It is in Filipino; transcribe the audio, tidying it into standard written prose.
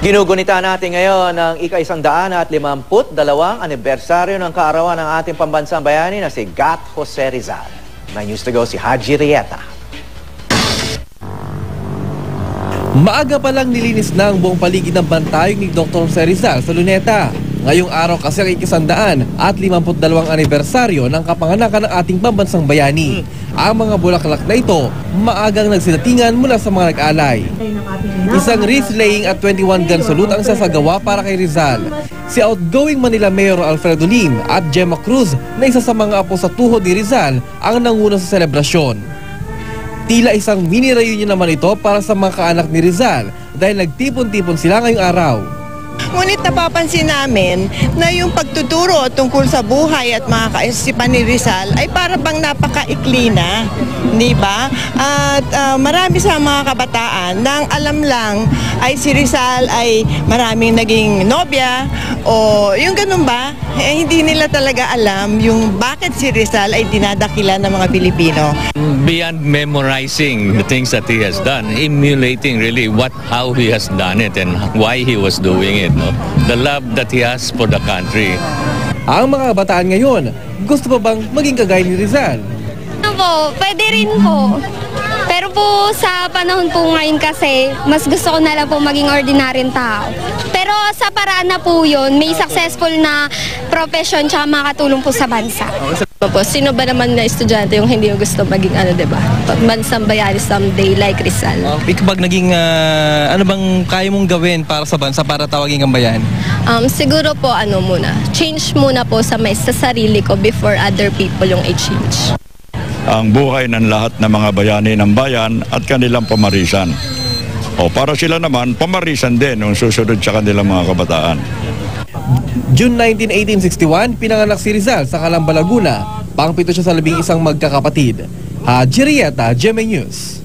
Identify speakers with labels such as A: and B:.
A: Ginugunita natin ngayon ang ika-152 anibersaryo ng kaarawan ng ating pambansang bayani na si Gat Jose Rizal. May news to go si Haji Rieta.
B: Maaga pa lang nilinis na ang buong paligid ng bantayog ni Dr. Jose Rizal sa Luneta. Ngayong araw kasi ang ika-152 anibersaryo ng kapanganakan ng ating pambansang bayani. Ang mga bulaklak na ito, maagang nagsidatingan mula sa mga nag-alay. Isang wreath-laying at 21 gun salute ang sasagawa para kay Rizal. Si outgoing Manila Mayor Alfredo Lim at Gemma Cruz na isa sa mga apo sa tuhod ni Rizal ang nanguna sa selebrasyon. Tila isang mini reunion naman ito para sa mga kaanak ni Rizal dahil nagtipon-tipon sila ngayong araw.
C: Ngunit napapansin namin na yung pagtuturo tungkol sa buhay at mga kaisipan ni Rizal ay para bang napakaikli na, di ba? At marami sa mga kabataan nang alam lang ay si Rizal ay maraming naging nobya o yung ganun ba? Hindi nila talaga alam yung bakit si Rizal ay dinadakila ng mga Pilipino.
D: Beyond memorizing the things that he has done, emulating really how he has done it and why he was doing it, no? The love that he has for the country.
B: Ang mga kabataan ngayon, gusto pa bang maging kagaya ni Rizal?
E: Ano po, pwede rin po. Pero po sa panahon po ngayon kasi, mas gusto ko na lang po maging ordinaryong tao. Pero sa paraan na po yun, may successful na profession tsaka makatulong po sa bansa.
F: Sino ba naman na estudyante yung hindi gusto maging diba? Bansang bayani someday like Rizal.
B: Kapag naging, ano bang kaya mong gawin para sa bansa para tawagin kang bayani?
F: Siguro po change muna po sa sarili ko before other people yung i-change.
G: Ang buhay ng lahat ng mga bayani ng bayan at kanilang pamarisan. O para sila naman, pamarisan din yung susunod sa kanilang mga kabataan.
B: June 19, 1861, pinanganak si Rizal sa Calamba, Laguna. Pangpito siya sa 11 magkakapatid. Haji Rieta, GMA News.